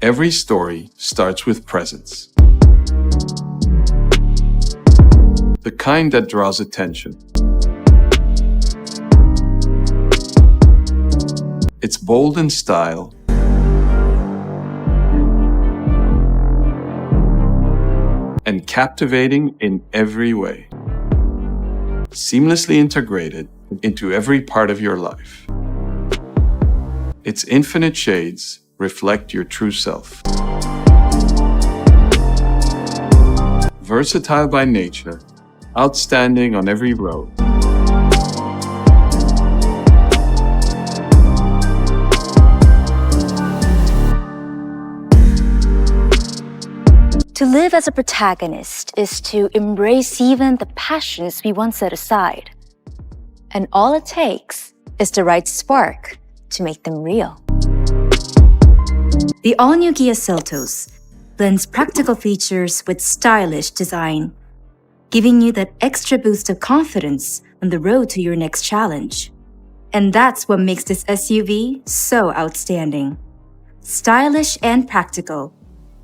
Every story starts with presence. The kind that draws attention. It's bold in style, and captivating in every way. Seamlessly integrated into every part of your life. Its infinite shades reflect your true self. Versatile by nature, outstanding on every road. To live as a protagonist is to embrace even the passions we once set aside. And all it takes is the right spark to make them real. The all-new Kia Seltos blends practical features with stylish design, giving you that extra boost of confidence on the road to your next challenge. And that's what makes this SUV so outstanding. Stylish and practical.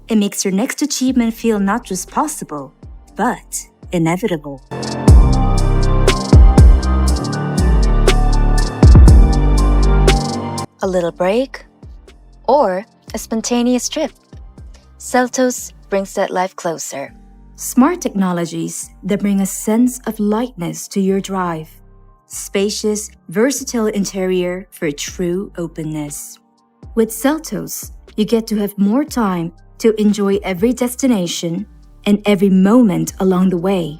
It makes your next achievement feel not just possible, but inevitable. A little break, or a spontaneous trip. Seltos brings that life closer. Smart technologies that bring a sense of lightness to your drive. Spacious, versatile interior for true openness. With Seltos, you get to have more time to enjoy every destination and every moment along the way.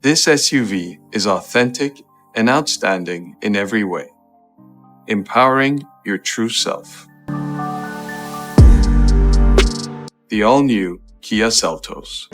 This SUV is authentic and outstanding in every way, empowering your true self. The all-new Kia Seltos.